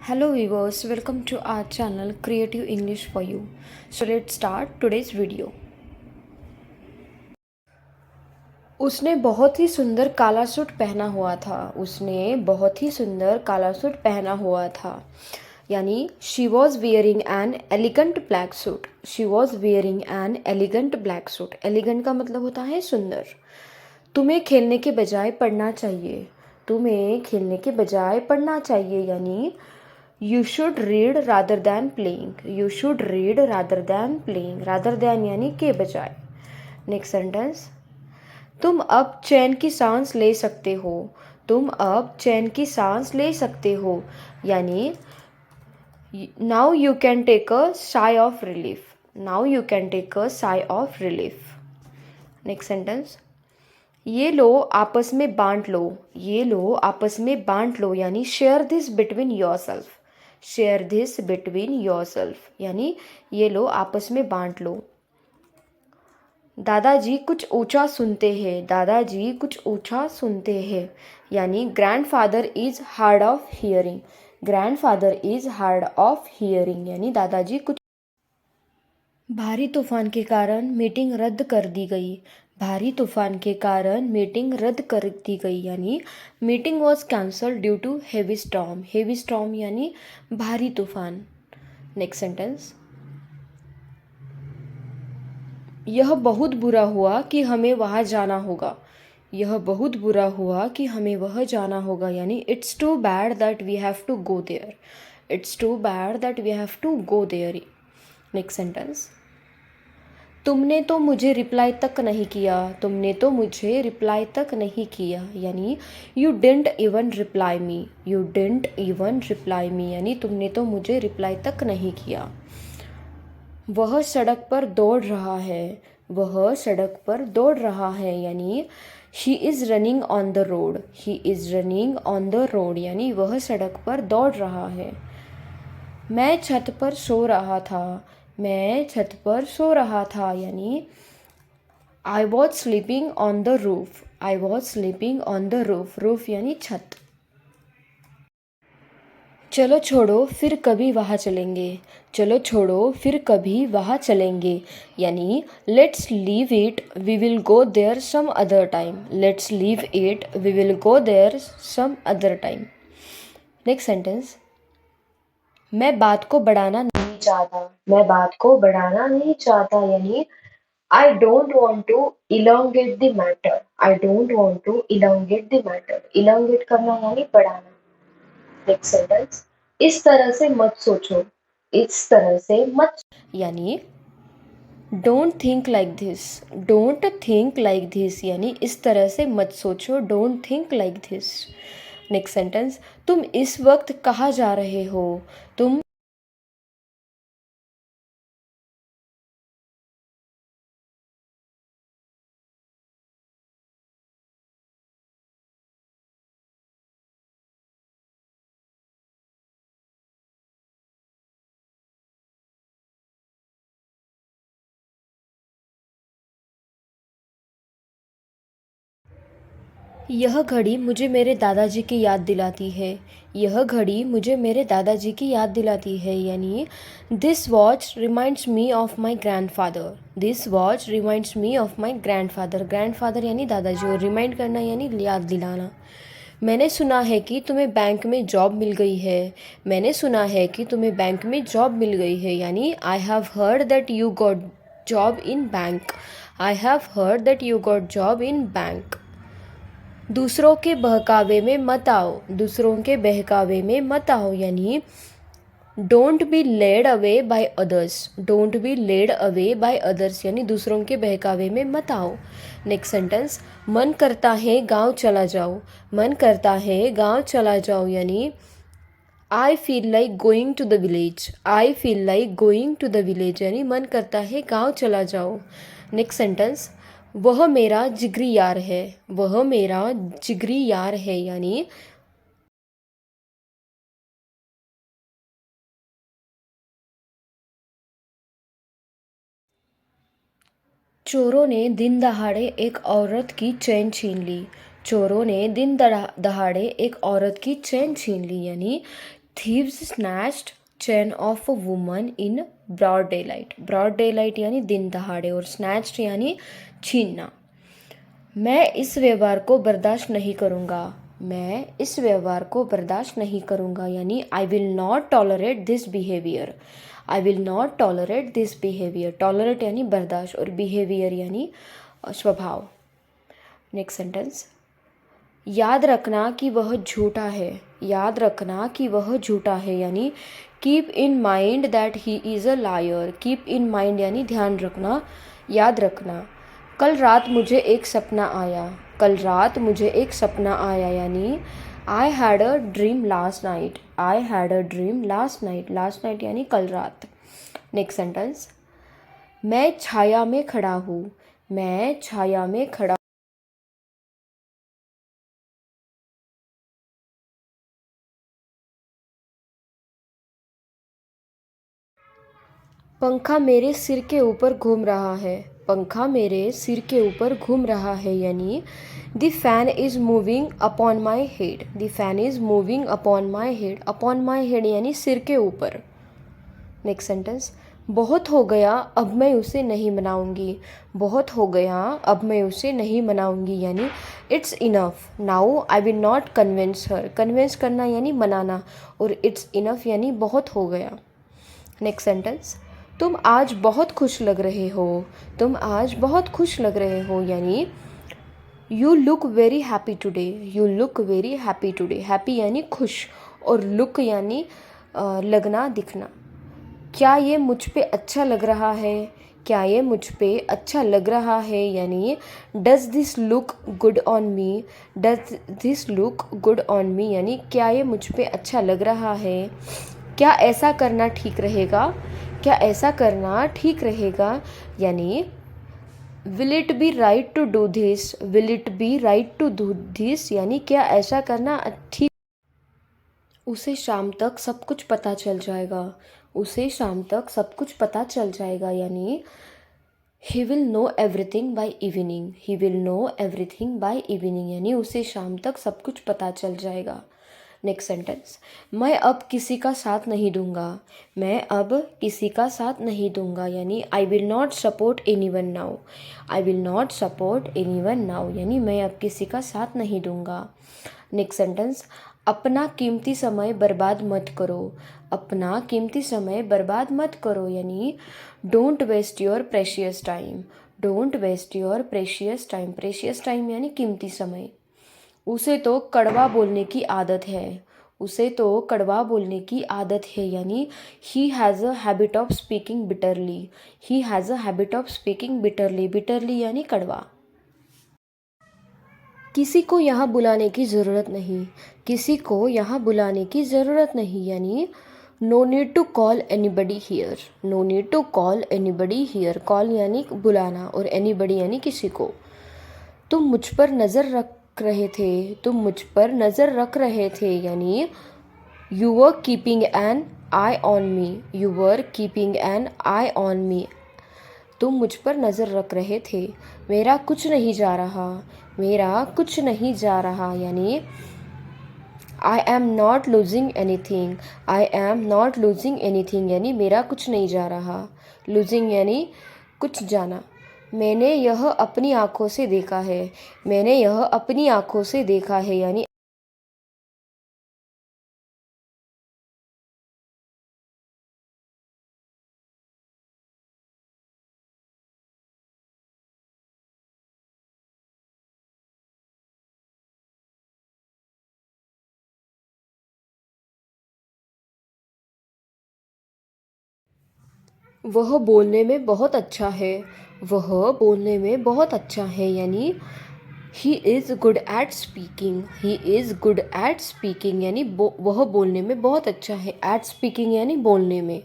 Hello viewers, welcome to our channel Creative English for You. So let's start today's video. उसने बहुत ही सुंदर काला suit पहना हुआ था। उसने बहुत ही सुंदर काला सूट पहना हुआ था। यानी she was wearing an elegant black suit. She was wearing an elegant black suit. Elegant का मतलब होता है सुंदर। तुम्हें खेलने के बजाय पढ़ना चाहिए। तुम्हें खेलने के बजाय पढ़ना चाहिए यानी You should read rather than playing. You should read rather than playing. Rather than यानी के बजाय. नेक्स्ट सेंटेंस, तुम अब चैन की सांस ले सकते हो। तुम अब चैन की सांस ले सकते हो यानी now you can take a sigh of relief. Now you can take a sigh of relief. Next sentence, ये लो आपस में बांट लो। ये लो आपस में बांट लो यानी share this between your self. Share this between your self यानी ये लो आपस में बांट लो. दादाजी कुछ ऊंचा सुनते हैं. दादाजी कुछ ऊंचा सुनते हैं यानी grandfather is hard of hearing. Grandfather is hard of hearing यानी दादाजी कुछ. भारी तूफान के कारण मीटिंग रद्द कर दी गई. भारी तूफान के कारण मीटिंग रद्द कर दी गई यानी meeting was cancel due to heavy storm. Heavy storm यानी भारी तूफान. नेक्स्ट सेंटेंस, यह बहुत बुरा हुआ कि हमें वहाँ जाना होगा. यह बहुत बुरा हुआ कि हमें वह जाना होगा यानी it's too bad that we have to go there. It's too bad that we have to go there. Next sentence, तुमने तो मुझे रिप्लाई तक नहीं किया. तुमने तो मुझे रिप्लाई तक नहीं किया यानी you didn't even reply me. You didn't even reply me यानी तुमने तो मुझे रिप्लाई तक नहीं किया. वह सड़क पर दौड़ रहा है. वह सड़क पर दौड़ रहा है यानी she is running on the road. He is running on the road यानी वह सड़क पर दौड़ रहा है. मैं छत पर सो रहा था. मैं छत पर सो रहा था यानी I was sleeping on the roof. I was sleeping on the roof. Roof यानी छत. चलो छोड़ो फिर कभी वहाँ चलेंगे. चलो छोड़ो फिर कभी वहाँ चलेंगे यानी let's leave it we will go there some other time. Let's leave it we will go there some other time. Next sentence, मैं बात को बढ़ाना नहीं चाहता. मैं बात को बढ़ाना नहीं चाहता यानी I don't want to elongate the matter. I don't want to elongate the matter. Elongate करना यानी बढ़ाना. नेक्स्ट सेंटेंस, इस तरह से मत सोचो. इस तरह से मत यानी don't think like this. Don't think like this यानी इस तरह से मत सोचो. Don't think like this. Next sentence, तुम इस वक्त कहाँ जा रहे हो. तुम यह घड़ी मुझे मेरे दादाजी की याद दिलाती है. यह घड़ी मुझे मेरे दादाजी की याद दिलाती है यानी this watch reminds me of my grandfather. This watch reminds me of my grandfather. Grandfather यानी दादाजी और रिमाइंड करना यानी याद दिलाना. मैंने सुना है कि तुम्हें बैंक में जॉब मिल गई है. मैंने सुना है कि तुम्हें बैंक में जॉब मिल गई है यानी I have heard that you got job in bank. I have heard that you got job in bank. दूसरों के बहकावे में मत आओ. दूसरों के बहकावे में मत आओ यानी don't be led away by others. Don't be led away by others यानी दूसरों के बहकावे में मत आओ. नेक्स्ट सेंटेंस, मन करता है गांव चला जाओ. मन करता है गांव चला जाओ यानी I feel like going to the village. I feel like going to the village यानी मन करता है गांव चला जाओ. नेक्स्ट सेंटेंस, वह मेरा जिगरी यार है. वह मेरा जिगरी यार है यानी चोरों ने दिन दहाड़े एक औरत की चैन छीन ली. चोरों ने दिन दहाड़े एक औरत की चैन छीन ली यानी thieves snatched chain of a woman in broad daylight. Broad daylight यानी दिन दहाड़े और स्नैच्ड यानी छीनना। मैं इस व्यवहार को बर्दाश्त नहीं करूँगा। मैं इस व्यवहार को बर्दाश्त नहीं करूँगा यानी I will not tolerate this behaviour. I will not tolerate this behaviour. Tolerate यानी बर्दाश्त और बिहेवियर यानी स्वभाव। नेक्स्ट सेंटेंस, याद रखना कि वह झूठा है। याद रखना कि वह झूठा है यानी keep in mind that he is a liar. Keep in mind यानी ध्यान रखना, याद रखना। कल रात मुझे एक सपना आया। कल रात मुझे एक सपना आया यानी I had a dream last night. I had a dream last night. Last night यानी कल रात। नेक्स्ट सेंटेंस, मैं छाया में खड़ा हूँ। मैं छाया में खड़ा। पंखा मेरे सिर के ऊपर घूम रहा है। पंखा मेरे सिर के ऊपर घूम रहा है यानी the fan is moving upon my head. The fan is moving upon my head. Upon my head यानी सिर के ऊपर। नेक्स्ट सेंटेंस, बहुत हो गया अब मैं उसे नहीं मनाऊंगी। बहुत हो गया अब मैं उसे नहीं मनाऊंगी यानी it's enough now I will not convince her. Convince करना यानी मनाना और इट्स इनफ यानी बहुत हो गया। नेक्स्ट सेंटेंस, तुम आज बहुत खुश लग रहे हो। तुम आज बहुत खुश लग रहे हो यानी you look very happy today. You look very happy today. Happy यानी खुश और लुक यानी लगना, दिखना। क्या ये मुझ पे अच्छा लग रहा है। क्या ये मुझ पे अच्छा लग रहा है यानी does this look good on me. Does this look good on me यानी क्या ये मुझ पे अच्छा लग रहा है। क्या ऐसा करना ठीक रहेगा। क्या ऐसा करना ठीक रहेगा यानी will it be right to do this. Will it be right to do this यानी क्या ऐसा करना ठीक। उसे शाम तक सब कुछ पता चल जाएगा। उसे शाम तक सब कुछ पता चल जाएगा यानी he will know everything by evening. He will know everything by evening यानी उसे शाम तक सब कुछ पता चल जाएगा। नेक्स्ट सेंटेंस, मैं अब किसी का साथ नहीं दूंगा। मैं अब किसी का साथ नहीं दूंगा यानी I will not support anyone now. I will not support anyone now यानी मैं अब किसी का साथ नहीं दूंगा। नेक्स्ट सेंटेंस, अपना कीमती समय बर्बाद मत करो। अपना कीमती समय बर्बाद मत करो यानी don't waste your precious time. Don't waste your precious time. Precious time यानी कीमती समय। उसे तो कड़वा बोलने की आदत है। उसे तो कड़वा बोलने की आदत है यानी he has a habit of speaking bitterly. He has a habit of speaking bitterly. Bitterly यानी कड़वा। किसी को यहाँ बुलाने की ज़रूरत नहीं। किसी को यहाँ बुलाने की ज़रूरत नहीं यानी no need to call anybody here. No need to call anybody here. Call यानी बुलाना और एनीबडी यानी किसी को। तुम मुझ पर नज़र रख रहे थे। तुम मुझ पर नज़र रख रहे थे यानी you were keeping an I on me. You were keeping an I on me. तुम मुझ पर नज़र रख रहे थे। मेरा कुछ नहीं जा रहा। मेरा कुछ नहीं जा रहा यानी I am not losing anything. I am not losing anything यानी मेरा कुछ नहीं जा रहा। लूजिंग यानी कुछ जाना। मैंने यह अपनी आँखों से देखा है। मैंने यह अपनी आँखों से देखा है यानी वह बोलने में बहुत अच्छा है। वह बोलने में बहुत अच्छा है यानी he is good at speaking. He is good at speaking यानी वह बोलने में बहुत अच्छा है। एट स्पीकिंग यानी बोलने में।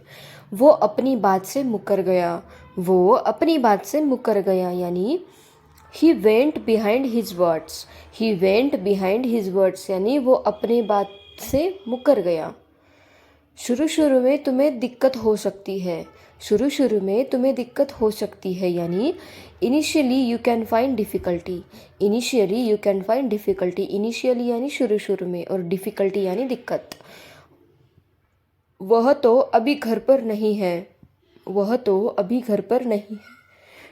वो अपनी बात से मुकर गया। वो अपनी बात से मुकर गया यानी he went behind his words. He went behind his words यानी वो अपनी बात से मुकर गया। शुरू शुरू में तुम्हें दिक्कत हो सकती है। शुरू शुरू में तुम्हें दिक्कत हो सकती है यानी initially you can find difficulty. Initially you can find difficulty. Initially यानी शुरू शुरू में और डिफ़िकल्टी यानी दिक्कत। वह तो अभी घर पर नहीं है, वह तो अभी घर पर नहीं है,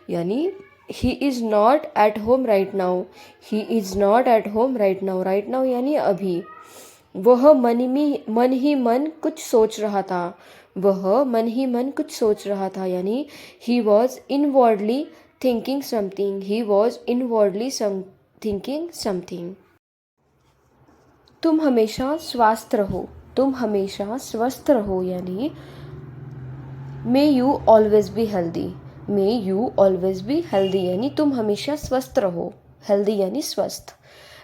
यानी he is not at home right now, he is not at home right now, right now यानी अभी। वह मन ही मन कुछ सोच रहा था, वह मन ही मन कुछ सोच रहा था, यानी he was inwardly thinking something, he was inwardly thinking something. तुम हमेशा स्वस्थ रहो, तुम हमेशा स्वस्थ रहो, यानी may you always be healthy, may you always be healthy, यानी तुम हमेशा स्वस्थ रहो, हेल्दी यानी स्वस्थ।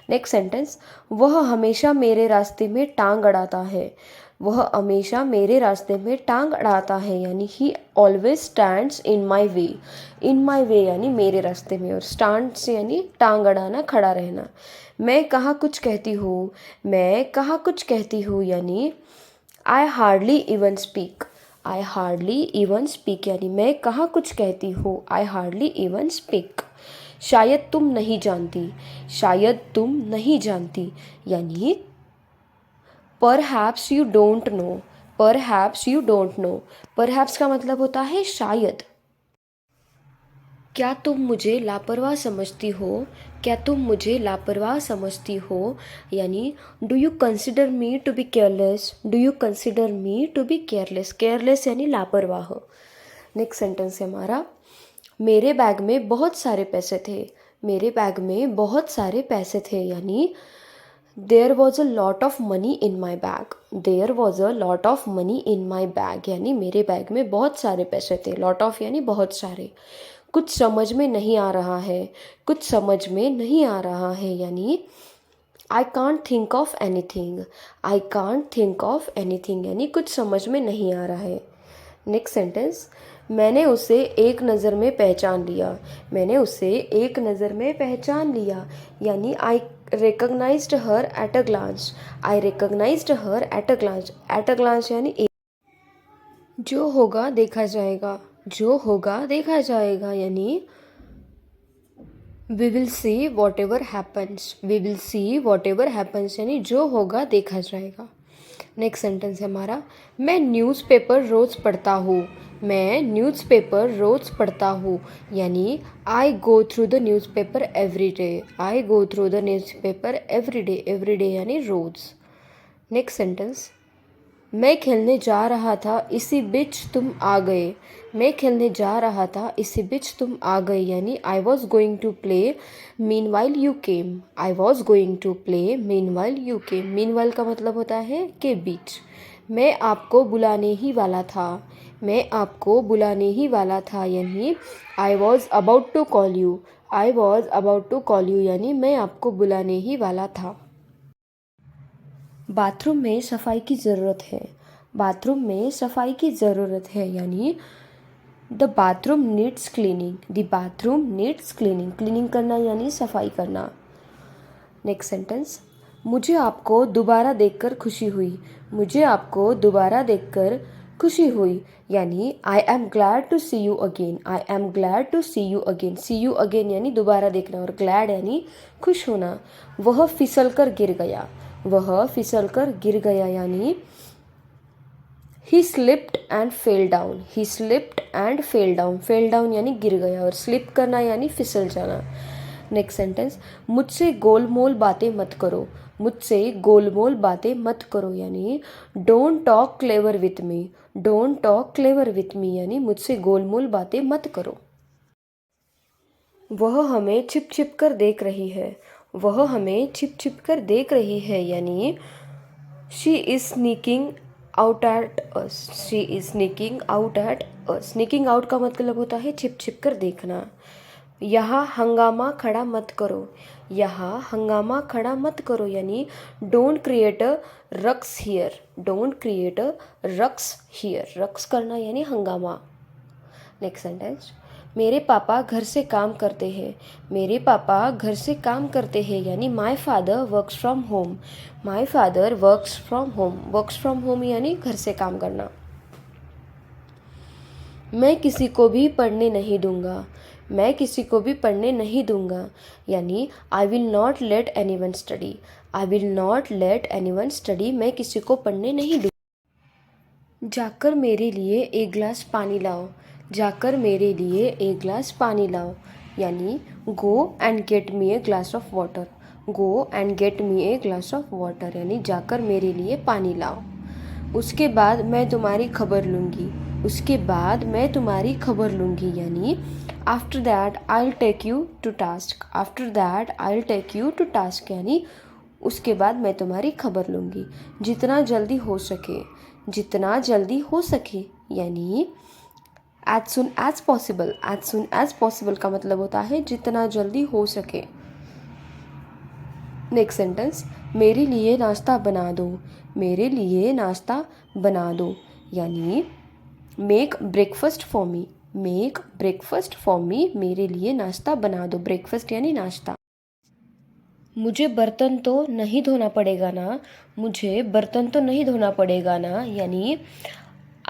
नेक्स्ट सेंटेंस, वह हमेशा मेरे रास्ते में टांग अड़ाता है, वह हमेशा मेरे रास्ते में टांग अड़ाता है, यानी ही ऑलवेज स्टैंड्स इन माई वे, इन माई वे यानी मेरे रास्ते में, और स्टैंड्स यानी टांग अड़ाना, खड़ा रहना। मैं कहाँ कुछ कहती हूँ, मैं कहाँ कुछ कहती हूँ, यानी I hardly even speak, I hardly even speak, यानी मैं कहाँ कुछ कहती हूँ, आई हार्डली इवन स्पीक। शायद तुम नहीं जानती, शायद तुम नहीं जानती, यानी perhaps you don't know, perhaps you don't know. Perhaps का मतलब होता है शायद। क्या तुम मुझे लापरवाह समझती हो, क्या तुम मुझे लापरवाह समझती हो, यानी do you consider me to be careless, do you consider me to be careless, careless यानी लापरवाह। नेक्स्ट सेंटेंस है हमारा, मेरे बैग में बहुत सारे पैसे थे, मेरे बैग में बहुत सारे पैसे थे, यानी there was a lot of money in my bag, there was a lot of money in my bag, यानी मेरे बैग में बहुत सारे पैसे थे, लॉट ऑफ यानी बहुत सारे। कुछ समझ में नहीं आ रहा है, कुछ समझ में नहीं आ रहा है, यानी I can't think of anything, I can't think of anything, यानी कुछ समझ में नहीं आ रहा है। नेक्स्ट सेंटेंस, मैंने उसे एक नज़र में पहचान लिया, मैंने उसे एक नज़र में पहचान लिया, यानी I recognized her at a glance, I recognized her at a glance, at a glance यानी एक। जो होगा देखा जाएगा, जो होगा देखा जाएगा, यानी we will see whatever happens, we will see whatever happens, यानी जो होगा देखा जाएगा। नेक्स्ट सेंटेंस है हमारा, मैं न्यूज़पेपर रोज़ पढ़ता हूँ, मैं न्यूज़पेपर रोज़ पढ़ता हूँ, यानी I go through the newspaper every day, I go through the newspaper every day यानी रोज़। नेक्स्ट सेंटेंस, मैं खेलने जा रहा था इसी बीच तुम आ गए, मैं खेलने जा रहा था इसी बीच तुम आ गए, यानी I was going to play meanwhile you came, I was going to play meanwhile you came. Meanwhile का मतलब होता है के बीच। मैं आपको बुलाने ही वाला था, मैं आपको बुलाने ही वाला था, यानी I was about to call you, I was about to call you, यानी मैं आपको बुलाने ही वाला था। बाथरूम में सफाई की ज़रूरत है, बाथरूम में सफाई की ज़रूरत है, यानी the bathroom needs cleaning, the bathroom needs cleaning, cleaning करना यानी सफाई करना। नेक्स्ट सेंटेंस, मुझे आपको दोबारा देखकर खुशी हुई, मुझे आपको दोबारा देखकर खुशी हुई, यानी I am glad to see you again, I am glad to see you again, see you again यानी दोबारा देखना, और ग्लैड यानी खुश होना। वह फिसल कर गिर गया, वह फिसल कर गिर गया, यानी ही slipped and fell down, he slipped and fell down, fell down यानी गिर गया, और स्लिप करना यानी फिसल जाना। नेक्स्ट सेंटेंस, मुझसे गोलमोल बातें मत करो, मुझसे गोलमोल बातें मत करो, यानी don't talk clever with me, don't talk clever with me, यानी मुझसे गोलमोल बातें मत करो। वह हमें छिप छिप कर देख रही है, वह हमें छिप छिप कर देख रही है, यानी she is sneaking out at us, she is sneaking out at us. Sneaking out का मतलब होता है छिप छिप कर देखना। यहाँ हंगामा खड़ा मत करो, यहाँ हंगामा खड़ा मत करो, यानी don't create a ruckus here, don't create a ruckus here, ruckus करना यानी हंगामा। नेक्स्ट सेंटेंस, मेरे पापा घर से काम करते हैं, मेरे पापा घर से काम करते हैं, यानी my father works from home, my father works from home, works from home यानी घर से काम करना। मैं किसी को भी पढ़ने नहीं दूंगा, मैं किसी को भी पढ़ने नहीं दूंगा, यानी I will not let any one study, I will not let any one study, मैं किसी को पढ़ने नहीं दूंगा। जाकर मेरे लिए एक गिलास पानी लाओ। जाकर मेरे लिए एक गिलास पानी लाओ यानी go and get me a glass of water. Go and get me a glass of water यानी जाकर मेरे लिए पानी लाओ। उसके बाद मैं तुम्हारी खबर लूँगी। उसके बाद मैं तुम्हारी खबर लूँगी यानी after that I will take you to task. After that I will take you to task यानी उसके बाद मैं तुम्हारी खबर लूँगी। जितना जल्दी हो सके। जितना जल्दी हो सके यानी as soon as possible. As soon as possible का मतलब होता है जितना जल्दी हो सके। नेक्स्ट सेंटेंस, मेरे लिए नाश्ता बना दो। मेरे लिए नाश्ता बना दो यानी make breakfast for me. Make breakfast for me मेरे लिए नाश्ता बना दो। ब्रेकफास्ट यानी नाश्ता। मुझे बर्तन तो नहीं धोना पड़ेगा ना। मुझे बर्तन तो नहीं धोना पड़ेगा ना यानी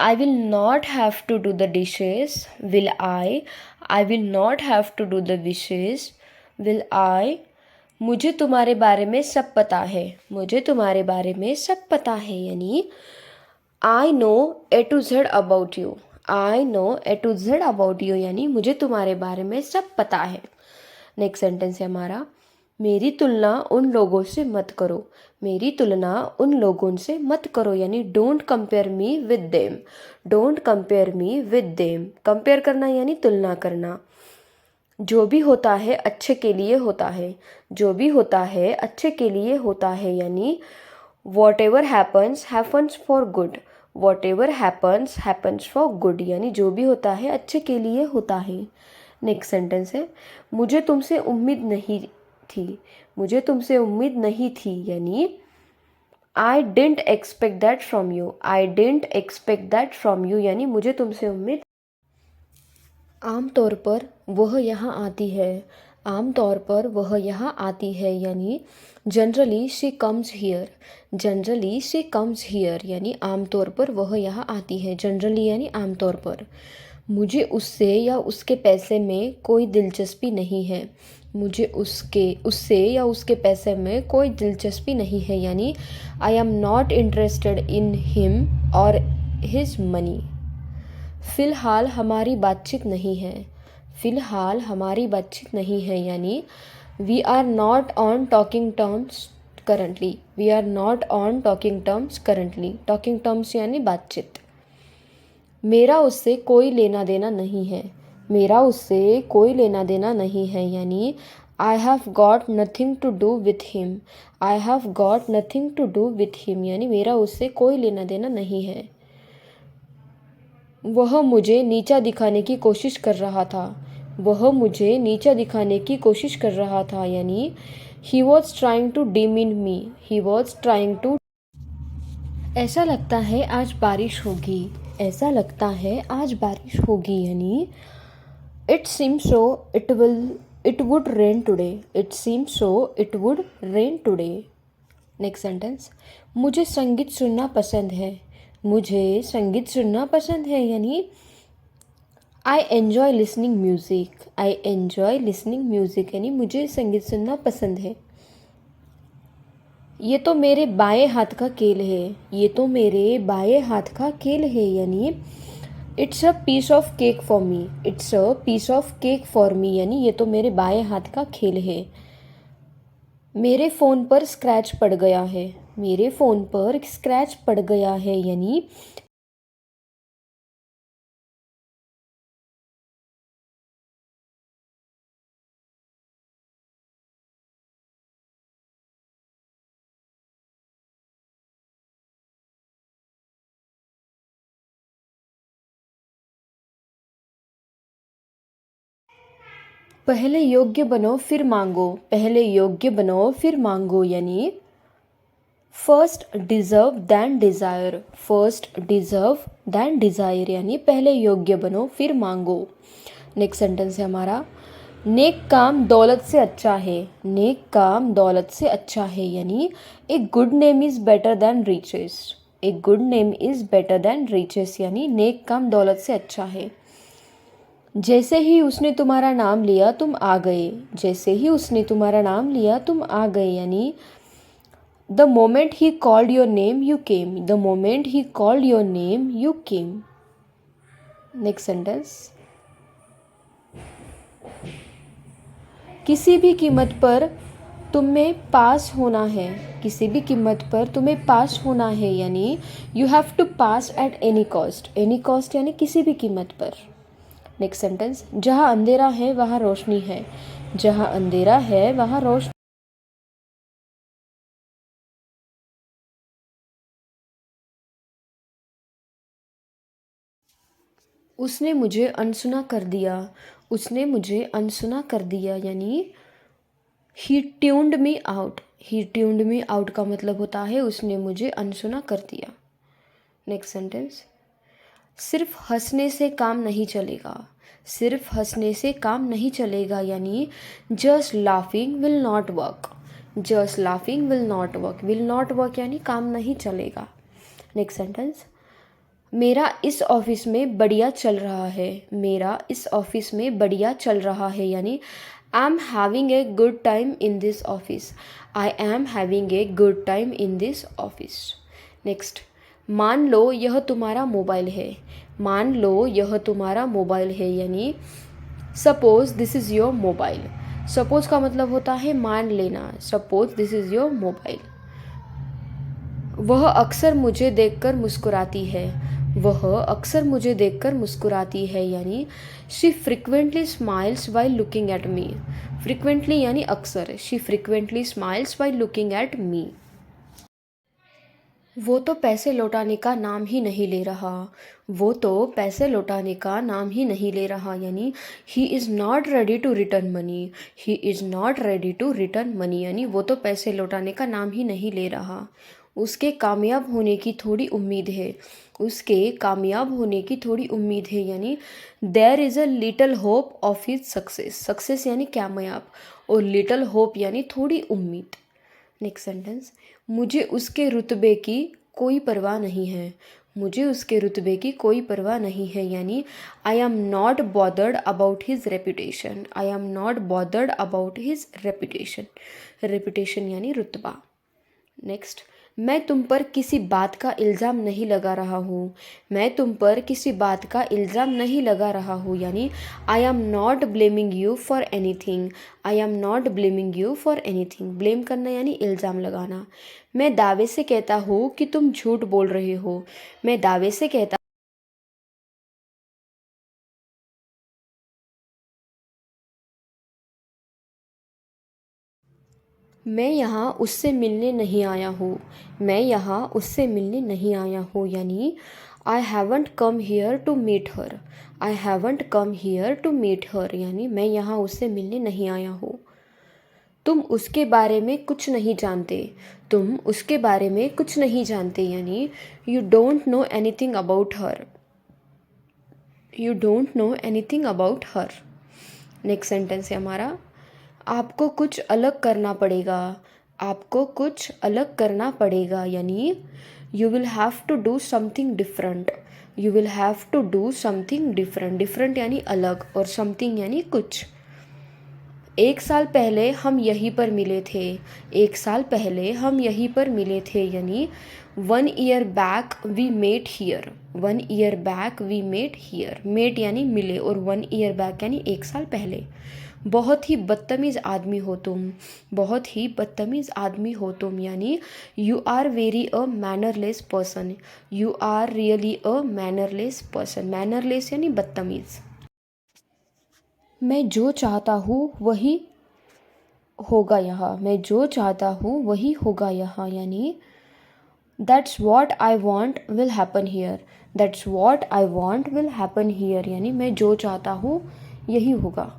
I will not have to do the dishes. Will I will not have to do the dishes. Will I. मुझे तुम्हारे बारे में सब पता है। मुझे तुम्हारे बारे में सब पता है यानी I know A to Z about you. I know A to Z about you यानी मुझे तुम्हारे बारे में सब पता है। नेक्स्ट सेंटेंस है हमारा, मेरी तुलना उन लोगों से मत करो। मेरी तुलना उन लोगों से मत करो यानी don't compare me with them. Don't compare me with them. Compare करना यानी तुलना करना। जो भी होता है अच्छे के लिए होता है। जो भी होता है अच्छे के लिए होता है यानी what ever happens happens for good. What ever happens happens for good यानी जो भी होता है अच्छे के लिए होता है। नेक्स्ट सेंटेंस है, मुझे तुमसे उम्मीद नहीं थी। मुझे तुमसे उम्मीद नहीं थी यानी I didn't expect that from you. I didn't expect that from you यानी मुझे तुमसे उम्मीद। आमतौर पर वह यहाँ आती है। आमतौर पर वह यहाँ आती है यानी generally she comes here. Generally she comes here यानी आमतौर पर वह यहाँ आती है। जनरली यानी आमतौर पर। मुझे उससे या उसके पैसे में कोई दिलचस्पी नहीं है। मुझे उससे या उसके पैसे में कोई दिलचस्पी नहीं है यानी I am not interested in him और हिज मनी। फ़िलहाल हमारी बातचीत नहीं है। फ़िलहाल हमारी बातचीत नहीं है यानी we are not on talking terms currently. We are not on talking terms currently. Talking terms यानी बातचीत। मेरा उससे कोई लेना देना नहीं है। मेरा उससे कोई लेना देना नहीं है यानी I have got nothing to do with him. I have got nothing to do with him यानी मेरा उससे कोई लेना देना नहीं है। वह मुझे नीचा दिखाने की कोशिश कर रहा था। वह मुझे नीचा दिखाने की कोशिश कर रहा था यानी he was trying to demean me. He was trying to. ऐसा लगता है आज बारिश होगी। ऐसा लगता है आज बारिश होगी यानी it seems so it would rain today. It seems so it would rain today. Next sentence, मुझे संगीत सुनना पसंद है। मुझे संगीत सुनना पसंद है यानी I enjoy listening music. I enjoy listening music यानी मुझे संगीत सुनना पसंद है। ये तो मेरे बाएं हाथ का खेल है। ये तो मेरे बाएं हाथ का खेल है यानी it's a piece of cake for me. It's a piece of cake for me यानी ये तो मेरे बाएं हाथ का खेल है। मेरे फ़ोन पर स्क्रैच पड़ गया है। मेरे फ़ोन पर स्क्रैच पड़ गया है यानी पहले योग्य बनो फिर मांगो। पहले योग्य बनो फिर मांगो यानी first deserve then desire. First deserve then desire यानी पहले योग्य बनो फिर मांगो। नेक्स्ट सेंटेंस है हमारा, नेक काम दौलत से अच्छा है। नेक काम दौलत से अच्छा है यानी a good name is better than riches. A good name is better than riches यानी नेक काम दौलत से अच्छा है। जैसे ही उसने तुम्हारा नाम लिया तुम आ गए। जैसे ही उसने तुम्हारा नाम लिया तुम आ गए यानी The moment he called your name, you came. The moment he called your name, you came. Next sentence. किसी भी कीमत पर तुम्हें पास होना है. किसी भी कीमत पर तुम्हें पास होना है यानी you have to pass at any cost. Any cost यानी किसी भी कीमत पर. Next sentence. जहाँ अंधेरा है वहाँ रोशनी है. जहाँ अंधेरा है वहाँ रोशनी. उसने मुझे अनसुना कर दिया. उसने मुझे अनसुना कर दिया यानी ही ट्यून्ड मी आउट. ही ट्यून्ड मी आउट का मतलब होता है उसने मुझे अनसुना कर दिया. Next sentence. सिर्फ हंसने से काम नहीं चलेगा. सिर्फ हंसने से काम नहीं चलेगा यानी just laughing will not work. Just laughing will not work. Will not work यानी काम नहीं चलेगा. Next sentence. मेरा इस ऑफिस में बढ़िया चल रहा है. मेरा इस ऑफिस में बढ़िया चल रहा है यानी I am having a good time in this office. I am having a good time in this office. Next. मान लो यह तुम्हारा मोबाइल है. मान लो यह तुम्हारा मोबाइल है यानी suppose this is your mobile. Suppose का मतलब होता है मान लेना. Suppose this is your mobile. वह अक्सर मुझे देखकर मुस्कुराती है. वह अक्सर मुझे देखकर मुस्कुराती है यानी she frequently smiles while looking at me. Frequently यानी अक्सर. She frequently smiles while looking at me. वो तो पैसे लौटाने का नाम ही नहीं ले रहा. वो तो पैसे लौटाने का नाम ही नहीं ले रहा यानी he is not ready to return money. He is not ready to return money यानी वो तो पैसे लौटाने का नाम ही नहीं ले रहा. उसके कामयाब होने की थोड़ी उम्मीद है. उसके कामयाब होने की थोड़ी उम्मीद है यानी there is a little hope of his success. Success यानी कामयाब और लिटिल होप यानी थोड़ी उम्मीद. Next sentence. मुझे उसके रुतबे की कोई परवाह नहीं है. मुझे उसके रुतबे की कोई परवाह नहीं है यानी I am not bothered about his reputation. I am not bothered about his reputation. Reputation यानी रुतबा. नेक्स्ट. मैं तुम पर किसी बात का इल्ज़ाम नहीं लगा रहा हूँ. मैं तुम पर किसी बात का इल्ज़ाम नहीं लगा रहा हूँ यानी I am not blaming you for anything. I am not blaming you for anything. Blame करना यानी इल्ज़ाम लगाना. मैं दावे से कहता हूँ कि तुम झूठ बोल रहे हो. मैं दावे से कहता. मैं यहाँ उससे मिलने नहीं आया हूँ. मैं यहाँ उससे मिलने नहीं आया हूँ यानी I haven't come here to meet her. I haven't come here to meet her यानी मैं यहाँ उससे मिलने नहीं आया हूँ. तुम उसके बारे में कुछ नहीं जानते. तुम उसके बारे में कुछ नहीं जानते यानी you don't know anything about her. You don't know anything about her. Next sentence है हमारा. आपको कुछ अलग करना पड़ेगा. आपको कुछ अलग करना पड़ेगा यानी you will have to do something different. You will have to do something different. Different यानी अलग और समथिंग यानी कुछ. 1 साल पहले हम यहीं पर मिले थे. 1 साल पहले हम यहीं पर मिले थे यानी 1 year back we met here. 1 year back we met here. Met यानी मिले और 1 year back यानी 1 साल पहले. बहुत ही बदतमीज़ आदमी हो तुम. बहुत ही बदतमीज़ आदमी हो तुम यानी you are very a mannerless person. You are really a mannerless person. Mannerless यानी बदतमीज़. मैं जो चाहता हूँ वही होगा यहाँ. मैं जो चाहता हूँ वही होगा यहाँ यानी that's what I want will happen hear. That's what I want will happen hear यानी मैं जो चाहता हूँ यही होगा.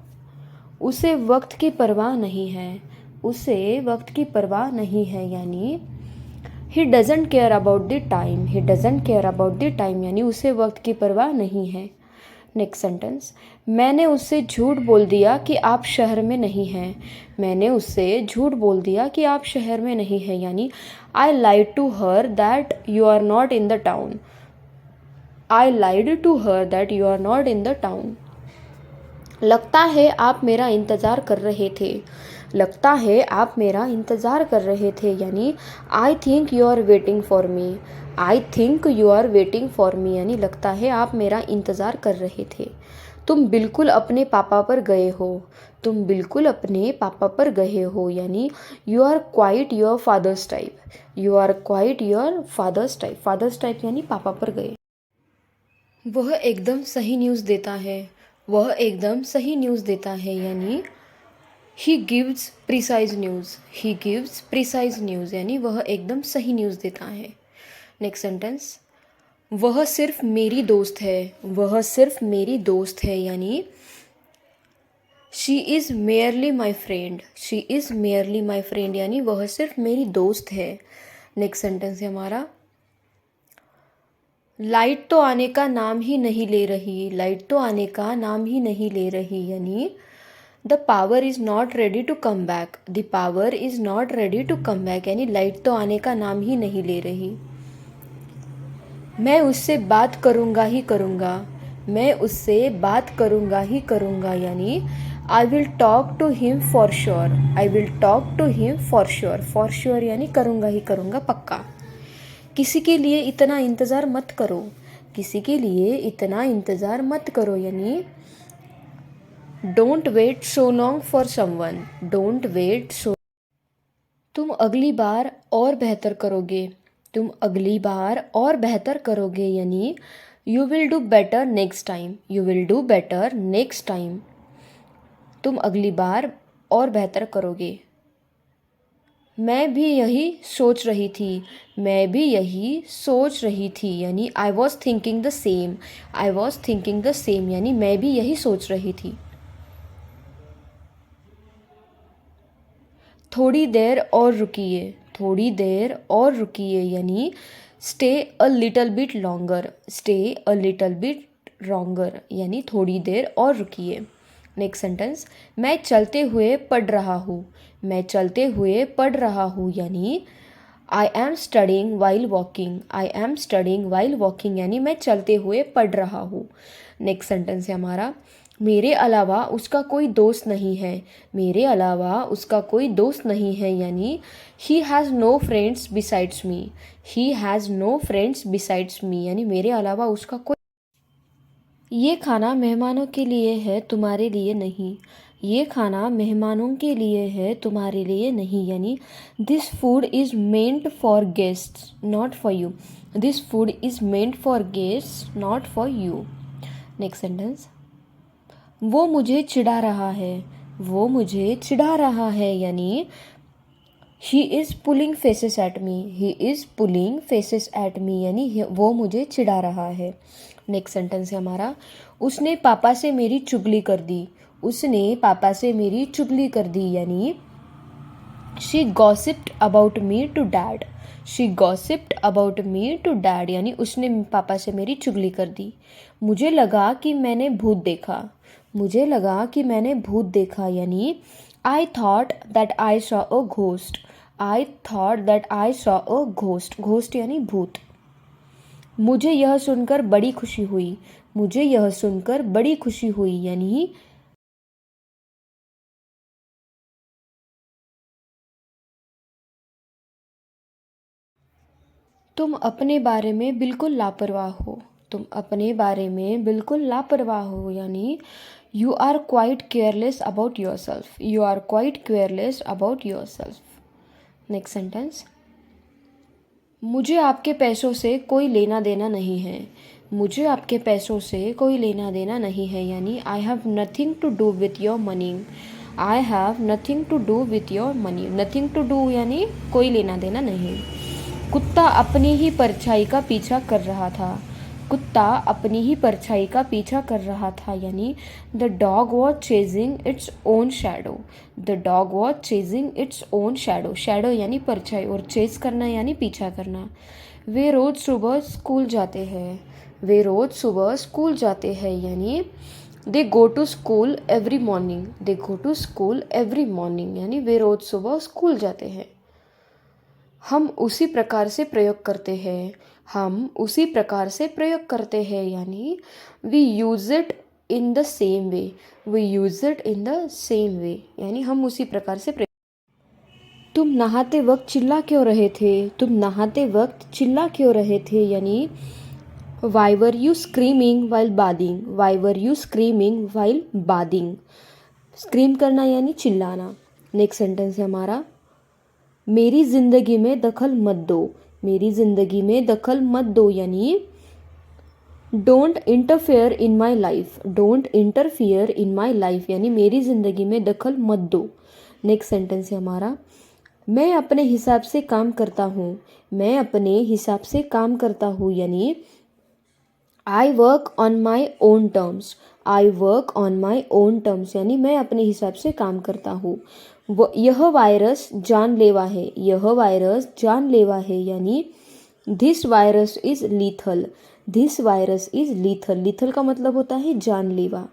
उसे वक्त की परवाह नहीं है. उसे वक्त की परवाह नहीं है यानी he doesn't care about the time. He doesn't care about the time यानी उसे वक्त की परवाह नहीं है. Next sentence. मैंने उससे झूठ बोल दिया कि आप शहर में नहीं हैं. मैंने उससे झूठ बोल दिया कि आप शहर में नहीं हैं यानी I lied to her that you are not in the town. I lied to her that you are not in the town. लगता है आप मेरा इंतज़ार कर रहे थे. लगता है आप मेरा इंतज़ार कर रहे थे, यानी I think you are waiting for me. I think you are waiting for me यानी लगता है आप मेरा इंतज़ार कर रहे थे। तुम बिल्कुल अपने पापा पर गए हो। तुम बिल्कुल अपने पापा पर गए हो यानी you are quite your father's type. You are quite your father's type. Father's type यानी पापा पर गए। वह एकदम सही न्यूज़ देता है। वह एकदम सही न्यूज़ देता है यानी he gives precise news. He gives precise news यानी वह एकदम सही न्यूज़ देता है। नेक्स्ट सेंटेंस, वह सिर्फ मेरी दोस्त है। वह सिर्फ मेरी दोस्त है यानी she is merely my friend. She is merely my friend यानी वह सिर्फ मेरी दोस्त है। नेक्स्ट सेंटेंस है हमारा, लाइट तो आने का नाम ही नहीं ले रही। लाइट तो आने का नाम ही नहीं ले रही यानी the power is not ready to come back. The power is not ready to come back यानी लाइट तो आने का नाम ही नहीं ले रही। मैं उससे बात करूँगा ही करूँगा। मैं उससे बात करूँगा ही करूँगा यानी I will talk to him for sure. I will talk to him for sure. For sure यानी करूँगा ही करूँगा, पक्का। किसी के लिए इतना इंतज़ार मत करो। किसी के लिए इतना इंतज़ार मत करो यानी don't wait so long for someone. Don't wait so. तुम अगली बार और बेहतर करोगे। तुम अगली बार और बेहतर करोगे यानी you will do better next time. You will do better next time. तुम अगली बार और बेहतर करोगे। मैं भी यही सोच रही थी। मैं भी यही सोच रही थी यानी I was thinking the same. I was thinking the same यानी मैं भी यही सोच रही थी। थोड़ी देर और रुकिए। थोड़ी देर और रुकिए यानी stay a little bit longer. Stay a little bit longer यानी थोड़ी देर और रुकिए। नेक्स्ट सेंटेंस, मैं चलते हुए पढ़ रहा हूँ। मैं चलते हुए पढ़ रहा हूँ यानी I am studying while walking. I am studying while walking यानी मैं चलते हुए पढ़ रहा हूँ। नेक्स्ट सेंटेंस है हमारा, मेरे अलावा उसका कोई दोस्त नहीं है। मेरे अलावा उसका कोई दोस्त नहीं है यानी he has no friends besides me. He has no friends besides me यानी मेरे अलावा उसका कोई। ये खाना मेहमानों के लिए है, तुम्हारे लिए नहीं। ये खाना मेहमानों के लिए है, तुम्हारे लिए नहीं यानी this food is meant for guests not for you. This food is meant for guests not for you. Next sentence, वो मुझे चिढ़ा रहा है। वो मुझे चिढ़ा रहा है यानी he is pulling faces at me. He is pulling faces at me यानी वो मुझे चिढ़ा रहा है। नेक्स्ट सेंटेंस है हमारा, उसने पापा से मेरी चुगली कर दी। उसने पापा से मेरी चुगली कर दी यानी she gossiped about me to dad. She gossiped about me to dad यानी उसने पापा से मेरी चुगली कर दी। मुझे लगा कि मैंने भूत देखा। मुझे लगा कि मैंने भूत देखा यानी I thought that I saw a ghost. I thought that I saw a ghost. Ghost यानी भूत। मुझे यह सुनकर बड़ी खुशी हुई। मुझे यह सुनकर बड़ी खुशी हुई यानी तुम अपने बारे में बिल्कुल लापरवाह हो। तुम अपने बारे में बिल्कुल लापरवाह हो यानी you are quite careless about yourself. You are quite careless about yourself. Next sentence, मुझे आपके पैसों से कोई लेना देना नहीं है। मुझे आपके पैसों से कोई लेना देना नहीं है यानी I have nothing to do with your money. I have nothing to do with your money. Nothing to do यानी कोई लेना देना नहीं। कुत्ता अपनी ही परछाई का पीछा कर रहा था। कुत्ता अपनी ही परछाई का पीछा कर रहा था यानी the dog was chasing its own shadow. The dog was chasing its own shadow. Shadow यानी परछाई और चेज करना यानी पीछा करना। वे रोज़ सुबह स्कूल जाते हैं। वे रोज़ सुबह स्कूल जाते हैं यानी they go to school every morning. They go to school every morning यानी वे रोज़ सुबह स्कूल जाते हैं। हम उसी प्रकार से प्रयोग करते हैं। हम उसी प्रकार से प्रयोग करते हैं यानी we use it in the same way, we use it in the same way, यानी हम उसी प्रकार से तुम नहाते वक्त चिल्ला क्यों रहे थे, तुम नहाते वक्त चिल्ला क्यों रहे थे, यानी why were you screaming while bathing, why were you screaming while bathing, scream करना यानी चिल्लाना। नेक्स्ट सेंटेंस है हमारा, मेरी ज़िंदगी में दखल मत दो, मेरी ज़िंदगी में दखल मत दो, यानी don't interfere in my life, don't interfere in my life, यानी मेरी ज़िंदगी में दखल मत दो। नेक्स्ट सेंटेंस है हमारा, मैं अपने हिसाब से काम करता हूँ, मैं अपने हिसाब से काम करता हूँ, यानी I work on my own terms, I work on my own terms, यानी मैं अपने हिसाब से काम करता हूँ। यह वायरस जानलेवा है, यह वायरस जानलेवा है, यानी this virus is lethal, this virus is lethal, lethal का मतलब होता है जानलेवा।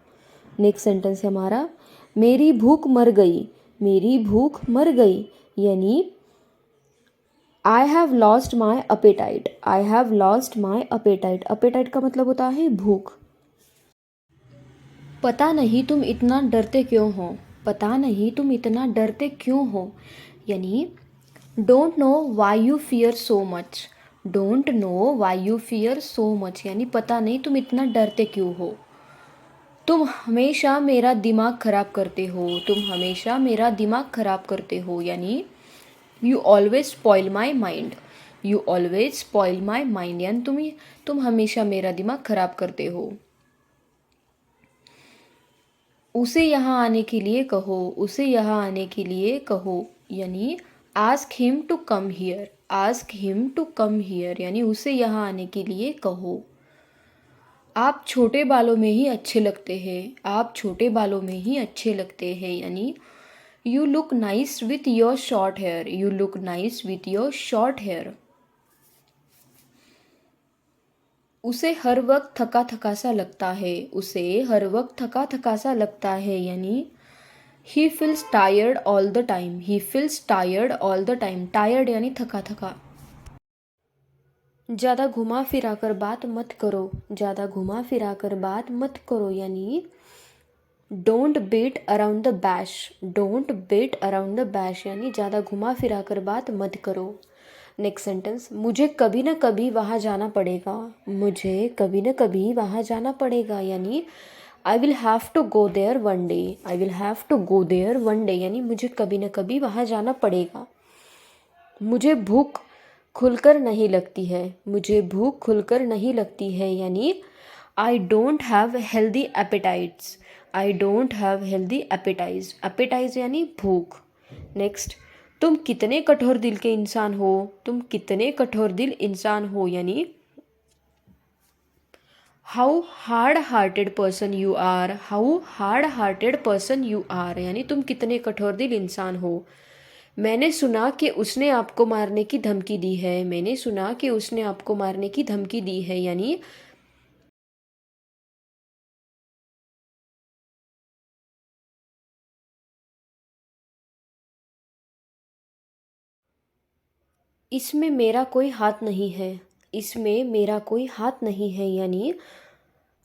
नेक्स्ट सेंटेंस है हमारा, मेरी भूख मर गई, मेरी भूख मर गई, यानी I have lost my appetite, I have lost my appetite, appetite का मतलब होता है भूख। पता नहीं तुम इतना डरते क्यों हो, पता नहीं तुम इतना डरते क्यों हो, यानी don't know why you fear so much, don't know why you fear so much, यानी पता नहीं तुम इतना डरते क्यों हो। तुम हमेशा मेरा दिमाग ख़राब करते हो, तुम हमेशा मेरा दिमाग ख़राब करते हो, यानी you always spoil my mind, you always spoil my mind, यानी तुम हमेशा मेरा दिमाग ख़राब करते हो। उसे यहाँ आने के लिए कहो, उसे यहाँ आने के लिए कहो, यानी ask him to come here, ask him to come here, यानी उसे यहाँ आने के लिए कहो। आप छोटे बालों में ही अच्छे लगते हैं, आप छोटे बालों में ही अच्छे लगते हैं, यानी you look nice with your short hair, you look nice with your short hair. उसे हर वक्त थका थका सा लगता है, उसे हर वक्त थका थका सा लगता है, यानी he feels tired all the time, he feels tired all the time, tired यानी थका थका। ज़्यादा घुमा फिरा कर बात मत करो, ज़्यादा घुमा फिरा कर बात मत करो, यानी don't beat around the bush, don't beat around the bush, यानी ज़्यादा घुमा फिरा कर बात मत करो। नेक्स्ट सेंटेंस, मुझे कभी ना कभी वहाँ जाना पड़ेगा, मुझे कभी ना कभी वहाँ जाना पड़ेगा, यानी I will have to go there one day, I will have to go there one day, यानी मुझे कभी ना कभी वहाँ जाना पड़ेगा। मुझे भूख खुलकर नहीं लगती है, मुझे भूख खुलकर नहीं लगती है, यानी I don't have healthy appetites, I don't have healthy appetites, appetites यानी भूख। नेक्स्ट, तुम कितने कठोर दिल के इंसान हो, तुम कितने कठोर दिल इंसान हो, यानी how hard hearted person you are, how hard hearted person you are, यानी तुम कितने कठोर दिल इंसान हो। मैंने सुना कि उसने आपको मारने की धमकी दी है, मैंने सुना कि उसने आपको मारने की धमकी दी है, यानी इसमें मेरा कोई हाथ नहीं है, इसमें मेरा कोई हाथ नहीं है, यानी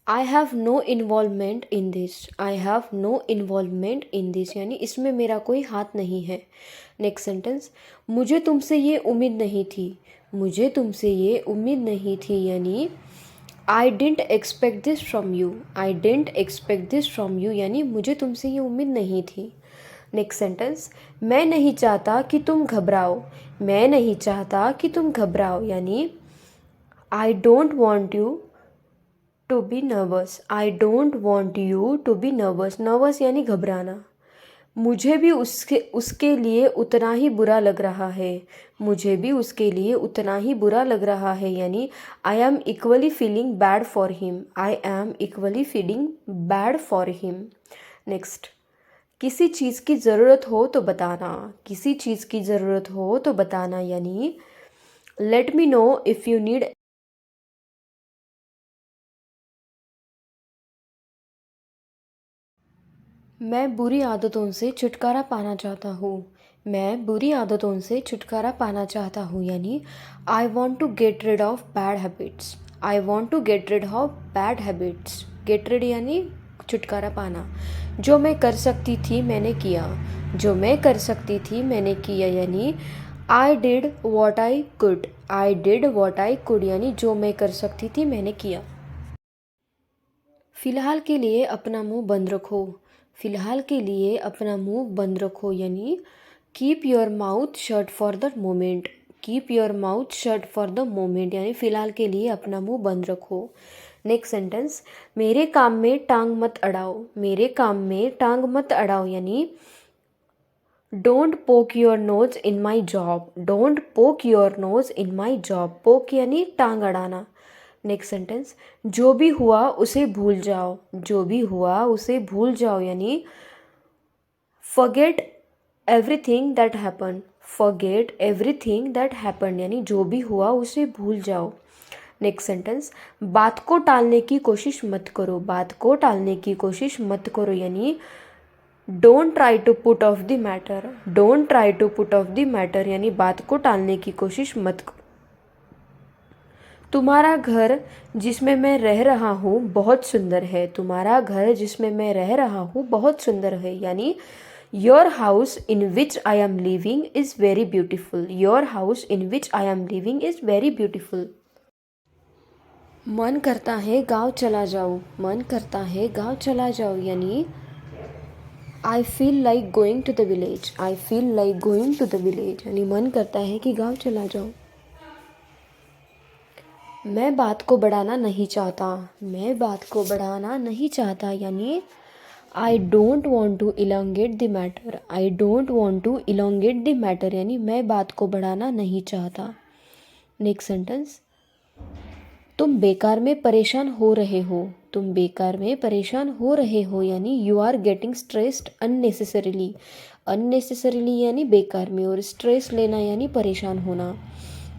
I have no involvement in this, I have no involvement in this, यानी इसमें मेरा कोई हाथ नहीं है। नेक्स्ट सेंटेंस, मुझे तुमसे ये उम्मीद नहीं थी, मुझे तुमसे ये उम्मीद नहीं थी, यानी I didn't expect this from you, I didn't expect this from you, यानी मुझे तुमसे ये उम्मीद नहीं थी। नेक्स्ट सेंटेंस, मैं नहीं चाहता कि तुम घबराओ, मैं नहीं चाहता कि तुम घबराओ, यानी I don't want you to be nervous, I don't want you to be nervous, nervous यानी घबराना। मुझे भी उसके उसके लिए उतना ही बुरा लग रहा है, मुझे भी उसके लिए उतना ही बुरा लग रहा है, यानी I am equally feeling bad for him, I am equally feeling bad for him. Next, किसी चीज़ की ज़रूरत हो तो बताना, किसी चीज़ की ज़रूरत हो तो बताना, यानी let me know if you need. मैं बुरी आदतों से छुटकारा पाना चाहता हूँ, मैं बुरी आदतों से छुटकारा पाना चाहता हूँ, यानी I want to get rid of bad habits, I want to get rid of bad habits, get rid यानी छुटकारा पाना। जो मैं कर सकती थी मैंने किया, जो मैं कर सकती थी मैंने किया यानी I did what I could, I did what I could यानी जो मैं कर सकती थी मैंने किया। फ़िलहाल के लिए अपना मुंह बंद रखो, फ़िलहाल के लिए अपना मुंह बंद रखो यानी keep your mouth shut for the moment, keep your mouth shut for the moment यानी फ़िलहाल के लिए अपना मुंह बंद रखो। नेक्स्ट सेंटेंस, मेरे काम में टांग मत अड़ाओ, मेरे काम में टांग मत अड़ाओ यानी डोंट पोक your nose in my job, don't पोक your nose in my job, पोक यानी टांग अड़ाना। नेक्स्ट सेंटेंस, जो भी हुआ उसे भूल जाओ, जो भी हुआ उसे भूल जाओ यानी forget everything that happen, forget everything that happen यानी जो भी हुआ उसे भूल जाओ। नेक्स्ट सेंटेंस, बात को टालने की कोशिश मत करो, बात को टालने की कोशिश मत करो यानी don't try to put off the matter, don't try to put off the matter यानी बात को टालने की कोशिश मत करो। तुम्हारा घर जिसमें मैं रह रहा हूँ बहुत सुंदर है, तुम्हारा घर जिसमें मैं रह रहा हूँ बहुत सुंदर है यानी your house in which I am living is very beautiful, your house in which I am living is very beautiful. मन करता है गाँव चला जाओ, मन करता है गाँव चला जाओ यानी I feel like going to the village, I feel like going to the village यानी मन करता है कि गाँव चला जाओ। मैं बात को बढ़ाना नहीं चाहता, मैं बात को बढ़ाना नहीं चाहता यानी I don't want to elongate the matter, I don't want to elongate the matter यानी मैं बात को बढ़ाना नहीं चाहता। नेक्स्ट सेंटेंस, तुम बेकार में परेशान हो रहे हो, तुम बेकार में परेशान हो रहे हो यानी you are getting stressed unnecessarily, unnecessarily यानी बेकार में और स्ट्रेस लेना यानी परेशान होना।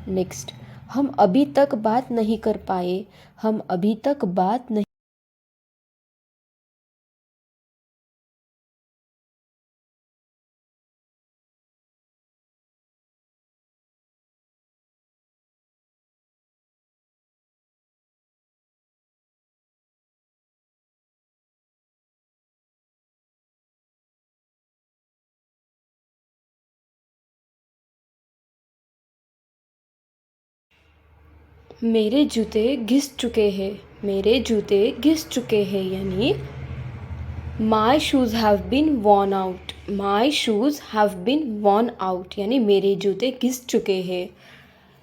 नेक्स्ट, हम अभी तक बात नहीं कर पाए, हम अभी तक बात नहीं। मेरे जूते घिस चुके हैं, मेरे जूते घिस चुके हैं यानी my shoes have been worn out, my shoes have been worn out यानी मेरे जूते घिस चुके हैं।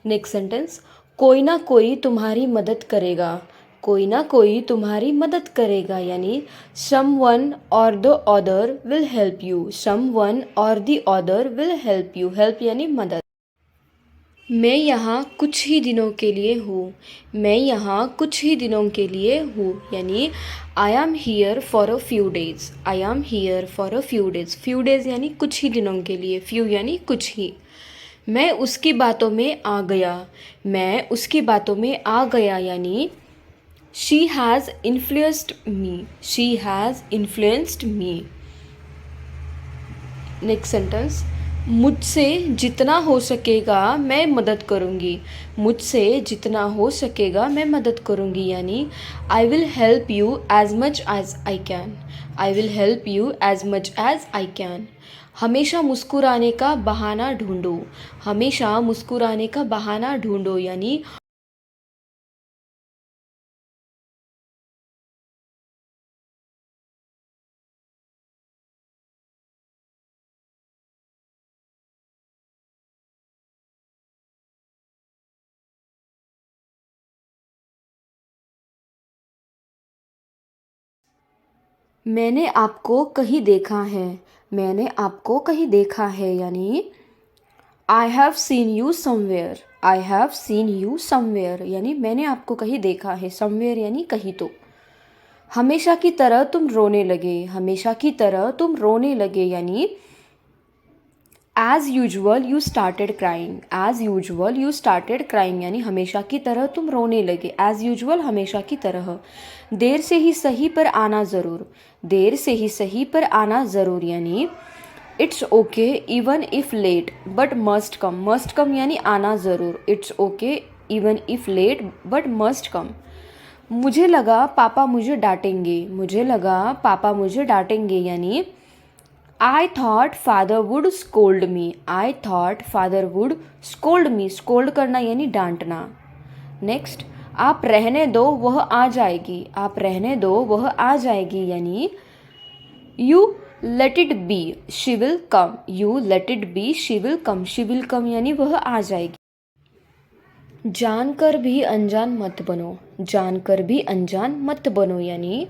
नेक्स्ट सेंटेंस, कोई ना कोई तुम्हारी मदद करेगा, कोई ना कोई तुम्हारी मदद करेगा यानी someone or the other will help you, someone or the other will help you, help यानी मदद। मैं यहाँ कुछ ही दिनों के लिए हूँ, मैं यहाँ कुछ ही दिनों के लिए हूँ यानी I am here for a few days, I am here for a few days, few days यानी कुछ ही दिनों के लिए, फ्यू यानी कुछ ही। मैं उसकी बातों में आ गया, मैं उसकी बातों में आ गया यानी she has influenced me, she has influenced me. Next sentence, मुझसे जितना हो सकेगा मैं मदद करूँगी, मुझसे जितना हो सकेगा मैं मदद करूँगी यानी I will help you as much as I can, I will help you as much as I can. हमेशा मुस्कुराने का बहाना ढूंढो, हमेशा मुस्कुराने का बहाना ढूंढो यानी मैंने आपको कहीं देखा है, मैंने आपको कहीं देखा है यानी I have seen you somewhere, I have seen you somewhere यानी मैंने आपको कहीं देखा है, समवेयर यानी कहीं तो। हमेशा की तरह तुम रोने लगे, हमेशा की तरह तुम रोने लगे यानी as usual you started crying, as usual you started crying यानी हमेशा की तरह तुम रोने लगे, एज यूजुअल हमेशा की तरह। देर से ही सही पर आना ज़रूर, देर से ही सही पर आना ज़रूर यानी it's okay even if late but must come, must come यानी आना ज़रूर, it's okay even if late but must come. मुझे लगा पापा मुझे डांटेंगे, मुझे लगा पापा मुझे डांटेंगे यानी I thought father would scold me, I thought father would scold me, scold करना यानी डांटना। नेक्स्ट, आप रहने दो वह आ जाएगी, आप रहने दो वह आ जाएगी यानी you let it be she will come, you let it be she will come, she will come यानी वह आ जाएगी। जानकर भी अनजान मत बनो, जानकर भी अनजान मत बनो यानी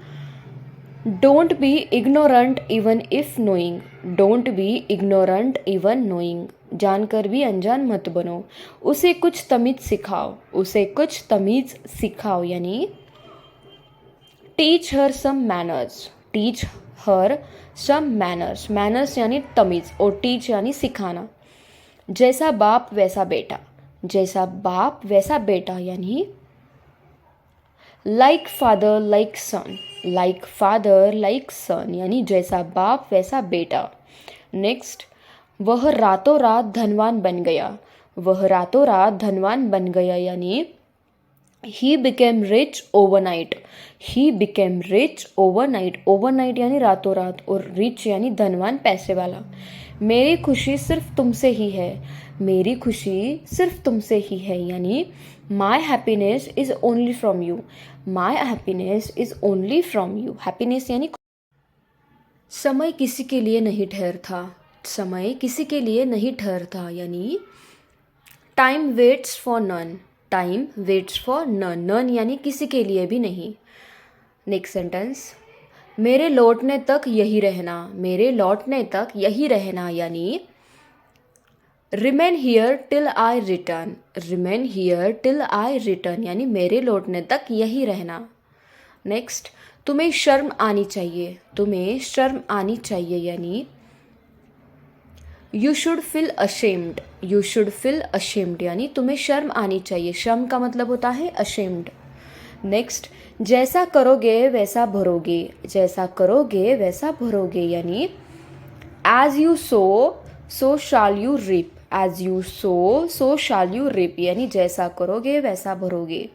don't B ignorant even if knowing, don't be ignorant even knowing, जानकर भी अनजान मत बनो। उसे कुछ तमीज सिखाओ, उसे कुछ तमीज सिखाओ यानी टीच हर सम मैनर्स, टीच हर सम मैनर्स, मैनर्स यानी तमीज और टीच यानी सिखाना। जैसा बाप वैसा बेटा, जैसा बाप वैसा बेटा यानी लाइक फादर लाइक सन, लाइक फादर लाइक सन यानी जैसा बाप वैसा बेटा। नेक्स्ट, वह रातों रात धनवान बन गया, वह रातों रात धनवान बन गया यानी he became rich overnight, he became rich overnight, overnight यानी रातों रात और रिच यानी धनवान पैसे वाला। मेरी खुशी सिर्फ तुमसे ही है, मेरी खुशी सिर्फ तुमसे ही है यानी my happiness is only from you, my happiness is only from you, happiness यानी। समय किसी के लिए नहीं ठहरता, समय किसी के लिए नहीं ठहरता यानी time waits for none, time waits for none, none यानी किसी के लिए भी नहीं। नेक्स्ट सेंटेंस, मेरे लौटने तक यही रहना, मेरे लौटने तक यही रहना यानी remain here till I return, remain here till I return यानी मेरे लौटने तक यही रहना। नेक्स्ट, तुम्हें शर्म आनी चाहिए, तुम्हें शर्म आनी चाहिए यानी you should feel ashamed, you should feel ashamed यानी तुम्हें शर्म आनी चाहिए, शर्म का मतलब होता है अशेम्ड। नेक्स्ट, जैसा करोगे वैसा भरोगे, जैसा करोगे वैसा भरोगे यानी as you sow shall you reap, as you sow shall you reap यानी जैसा करोगे वैसा भरोगे।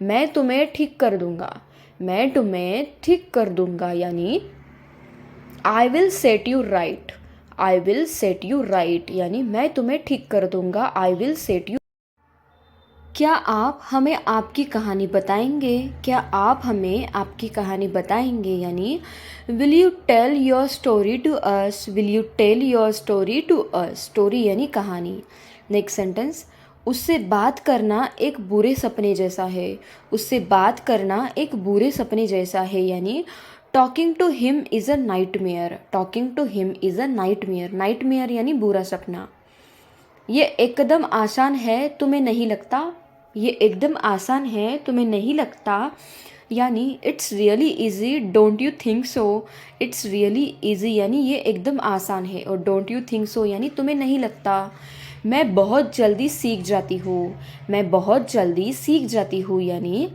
मैं तुम्हें ठीक कर दूंगा, मैं तुम्हें ठीक कर दूंगा यानी I will set you right, I will set you right यानी मैं तुम्हें ठीक कर दूंगा, आई विल सेट यू। क्या आप हमें आपकी कहानी बताएंगे, क्या आप हमें आपकी कहानी बताएंगे यानी will you tell your story to us, will you tell your story to us, story यानी कहानी। नेक्स्ट सेंटेंस, उससे बात करना एक बुरे सपने जैसा है, उससे बात करना एक बुरे सपने जैसा है यानी talking to him is a nightmare, talking to him is a nightmare, nightmare यानी बुरा सपना। ये एकदम आसान है तुम्हें नहीं लगता, ये एकदम आसान है तुम्हें नहीं लगता यानी it's really easy don't you think so, it's really easy यानी ये एकदम आसान है और डोंट यू थिंक सो यानी तुम्हें नहीं लगता। मैं बहुत जल्दी सीख जाती हूँ, मैं बहुत जल्दी सीख जाती हूँ यानी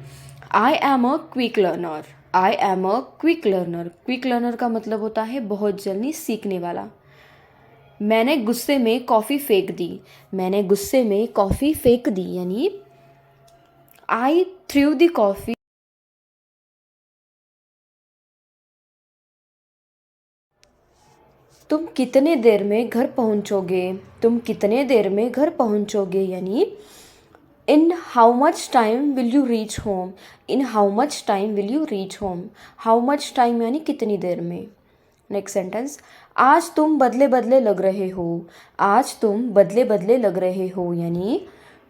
I am a quick learner, I am a quick learner, quick learner का मतलब होता है बहुत जल्दी सीखने वाला। मैंने गुस्से में कॉफ़ी फेंक दी, मैंने गुस्से में कॉफ़ी फेंक दी यानी आई थ्रू द कॉफ़ी। तुम कितने देर में घर पहुंचोगे, तुम कितने देर में घर पहुंचोगे यानी in how much time will you reach home, in how much time will you reach home, how much time यानी कितनी देर में। नेक्स्ट सेंटेंस, आज तुम बदले बदले लग रहे हो, आज तुम बदले बदले लग रहे हो यानी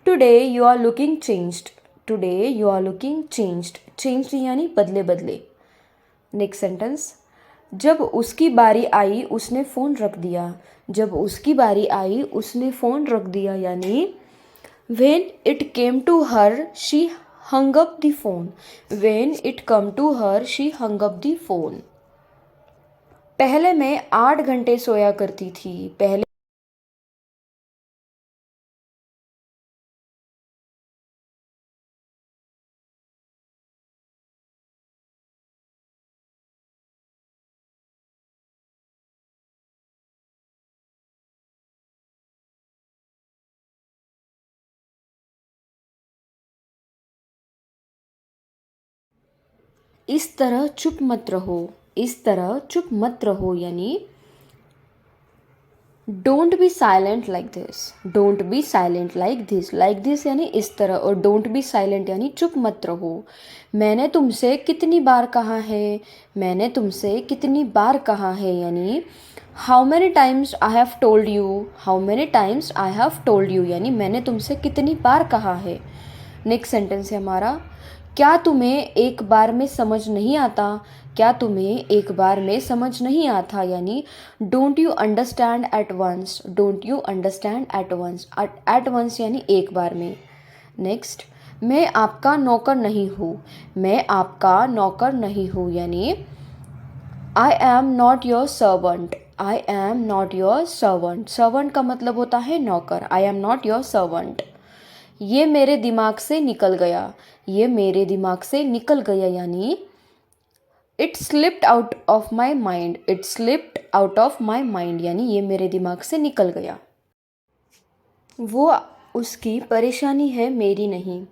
today you are looking changed, today you are looking changed, changed यानी बदले बदले। नेक्स्ट सेंटेंस, जब उसकी बारी आई उसने फ़ोन रख दिया, जब उसकी बारी आई उसने फ़ोन रख दिया यानी when it came to her she hung up the phone, when it come to her she hung up the phone। पहले मैं 8 घंटे सोया करती थी, पहले इस तरह चुप मत रहो, इस तरह चुप मत रहो यानी don't B silent like this, don't be silent like this यानी इस तरह, और डोंट बी साइलेंट यानी चुप मत रहो। मैंने तुमसे कितनी बार कहा है, मैंने तुमसे कितनी बार कहा है यानी how many times I have told you, how many times I have told you यानी मैंने तुमसे कितनी बार कहा है। नेक्स्ट सेंटेंस है हमारा, क्या तुम्हें एक बार में समझ नहीं आता, क्या तुम्हें एक बार में समझ नहीं आता यानी don't you understand at once, don't you understand at once यानी एक बार में। नेक्स्ट, मैं आपका नौकर नहीं हूँ, मैं आपका नौकर नहीं हूँ यानी I am not your servant, I am not your servant, servant का मतलब होता है नौकर, I am not your servant. ये मेरे दिमाग से निकल गया, ये मेरे दिमाग से निकल गया यानी it slipped out of my mind, it slipped out of my mind यानी ये मेरे दिमाग से निकल गया। वो उसकी परेशानी है मेरी नहीं,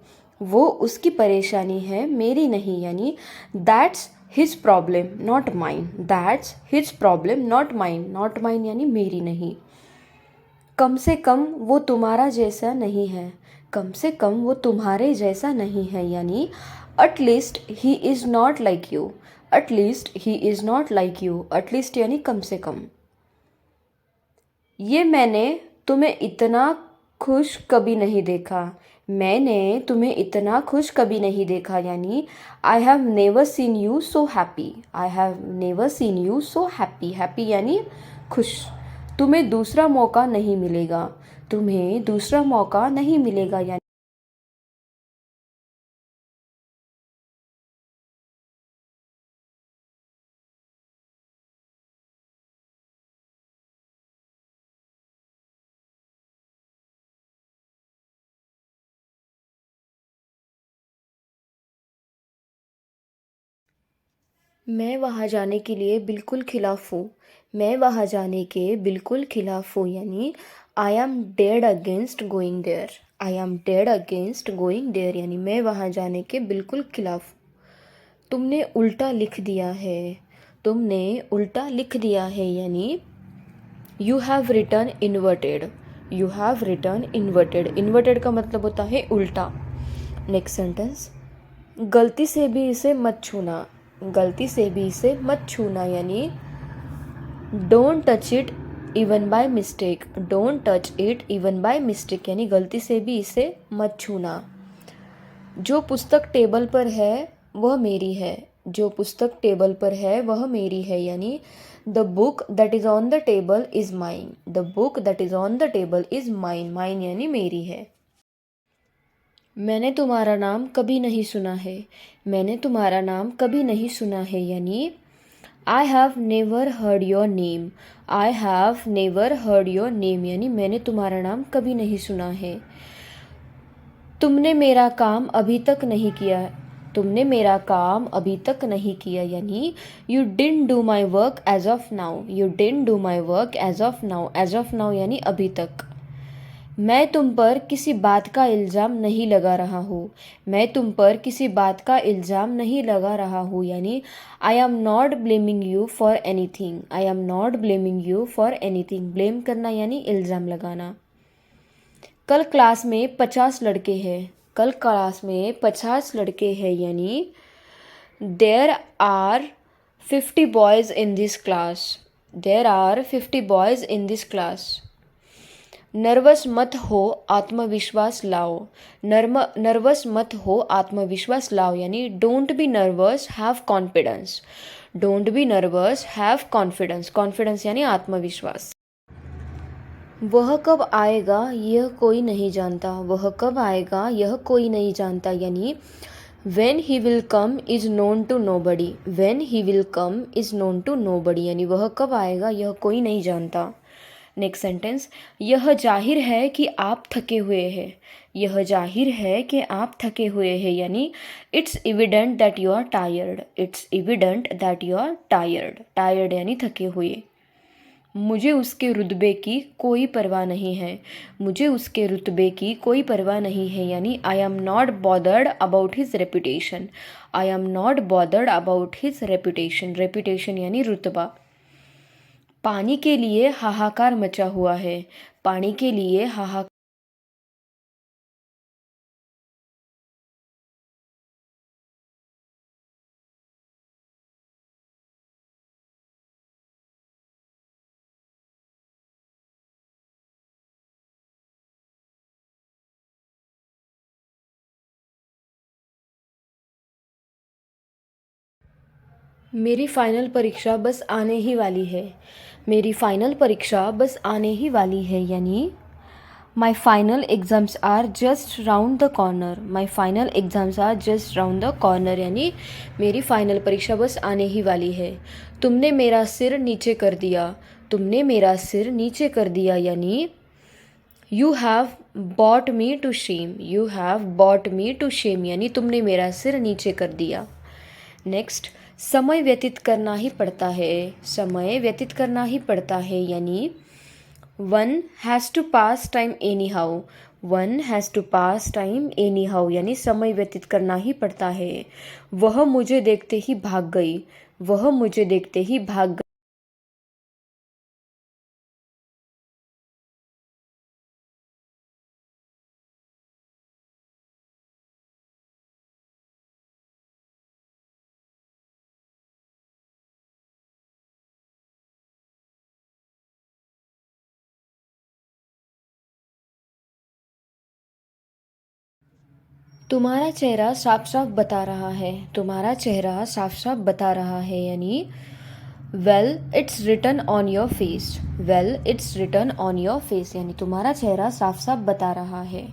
वो उसकी परेशानी है मेरी नहीं यानी that's his problem not mine, that's his problem not mine, not mine यानी मेरी नहीं। कम से कम वो तुम्हारा जैसा नहीं है, कम से कम वो तुम्हारे जैसा नहीं है यानी at least he is not like you, at least he is not like you, at least यानी कम से कम। ये मैंने तुम्हें इतना खुश कभी नहीं देखा, मैंने तुम्हें इतना खुश कभी नहीं देखा यानी I have never seen you so happy, I have never seen you so happy, happy यानी खुश। तुम्हें दूसरा मौका नहीं मिलेगा, तुम्हें दूसरा मौका नहीं मिलेगा यानी मैं वहाँ जाने के लिए बिल्कुल खिलाफ हूँ, मैं वहाँ जाने के बिल्कुल खिलाफ हूँ यानी I am dead against going there, I am dead against going there यानी मैं वहाँ जाने के बिल्कुल खिलाफ हूँ। तुमने उल्टा लिख दिया है, तुमने उल्टा लिख दिया है यानी you have written inverted, you have written inverted, inverted का मतलब होता है उल्टा। नेक्स्ट सेंटेंस, गलती से भी इसे मत छूना, गलती से भी इसे मत छूना यानी don't touch it even by mistake, don't touch it even by mistake यानी गलती से भी इसे मत छूना। जो पुस्तक टेबल पर है वह मेरी है, जो पुस्तक टेबल पर है वह मेरी है यानी the book that is on the table is mine, the book that is on the table is mine, mine यानी मेरी है। मैंने तुम्हारा नाम कभी नहीं सुना है, मैंने तुम्हारा नाम कभी नहीं सुना है यानी I have never heard your name, I have never heard your name यानी मैंने तुम्हारा नाम कभी नहीं सुना है। तुमने मेरा काम अभी तक नहीं किया, तुमने मेरा काम अभी तक नहीं किया यानी you didn't do my work as of now, you didn't do my work as of now, as of now यानी अभी तक। मैं तुम पर किसी बात का इल्ज़ाम नहीं लगा रहा हूँ, मैं तुम पर किसी बात का इल्ज़ाम नहीं लगा रहा हूँ यानी I am not blaming you for anything, I am not blaming you for anything, blame करना यानी इल्ज़ाम लगाना। कल क्लास में 50 लड़के हैं, कल क्लास में 50 लड़के हैं यानी there are 50 boys in this class, there are 50 boys in this class. Nervous मत हो, आत्मविश्वास लाओ, नर्वस मत हो, आत्मविश्वास लाओ यानी don't B nervous have confidence, don't be nervous have confidence, confidence यानी आत्मविश्वास। वह कब आएगा यह कोई नहीं जानता, वह कब आएगा यह कोई नहीं जानता यानी when he will come is known to nobody, when he will come is known to nobody यानी वह कब आएगा यह कोई नहीं जानता। नेक्स्ट सेंटेंस, यह जाहिर है कि आप थके हुए हैं, यह जाहिर है कि आप थके हुए हैं यानी it's evident that you are tired, it's evident that you are tired, tired यानी थके हुए। मुझे उसके रुतबे की कोई परवाह नहीं है, मुझे उसके रुतबे की कोई परवाह नहीं है यानी I am not bothered about his reputation, I am not bothered about his reputation, reputation यानी रुतबा। पानी के लिए हाहाकार मचा हुआ है, पानी के लिए हाहाकार। मेरी फाइनल परीक्षा बस आने ही वाली है, मेरी फाइनल परीक्षा बस आने ही वाली है, यानी my final exams are just round the corner, my final exams are just round the corner, यानी मेरी फाइनल परीक्षा बस आने ही वाली है। तुमने मेरा सिर नीचे कर दिया, तुमने मेरा सिर नीचे कर दिया, यानी you have bought me to shame, you have bought me to shame, यानी तुमने मेरा सिर नीचे कर दिया। नेक्स्ट, समय व्यतीत करना ही पड़ता है, समय व्यतीत करना ही पड़ता है, यानी one has to pass time anyhow, one has to pass time anyhow, यानी समय व्यतीत करना ही पड़ता है। वह मुझे देखते ही भाग गई, वह मुझे देखते ही भाग गई। तुम्हारा चेहरा साफ साफ बता रहा है, तुम्हारा चेहरा साफ साफ बता रहा है, यानी well it's written on your face, well it's written on your face, यानी तुम्हारा चेहरा साफ साफ बता रहा है।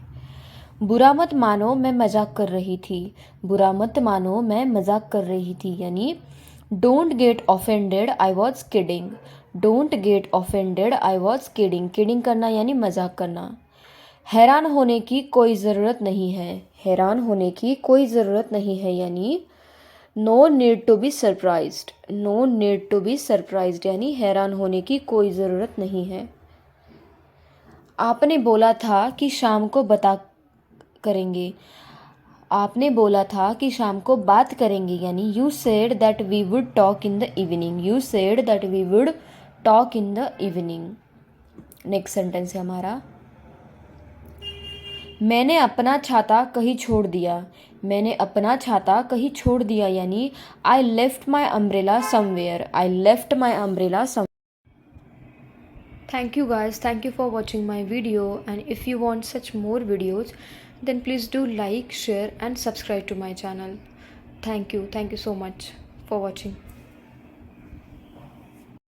बुरा मत मानो मैं मजाक कर रही थी, बुरा मत मानो मैं मजाक कर रही थी, यानी don't get offended I was kidding, don't get offended I was kidding, kidding करना यानी मजाक करना। हैरान होने की कोई ज़रूरत नहीं है, हैरान होने की कोई ज़रूरत नहीं है, यानी no need to be surprised, no need to be surprised, यानी हैरान होने की कोई ज़रूरत नहीं है। आपने बोला था कि शाम को बता करेंगे, आपने बोला था कि शाम को बात करेंगे, यानी you said that we would talk in the evening, you said that we would talk in the evening. Next sentence है हमारा, मैंने अपना छाता कहीं छोड़ दिया, मैंने अपना छाता कहीं छोड़ दिया, यानी I left my umbrella somewhere, I left my umbrella some. Thank you guys, thank you for watching my video, and if you want such more videos then please do like, share and subscribe to my channel. Thank you so much for watching.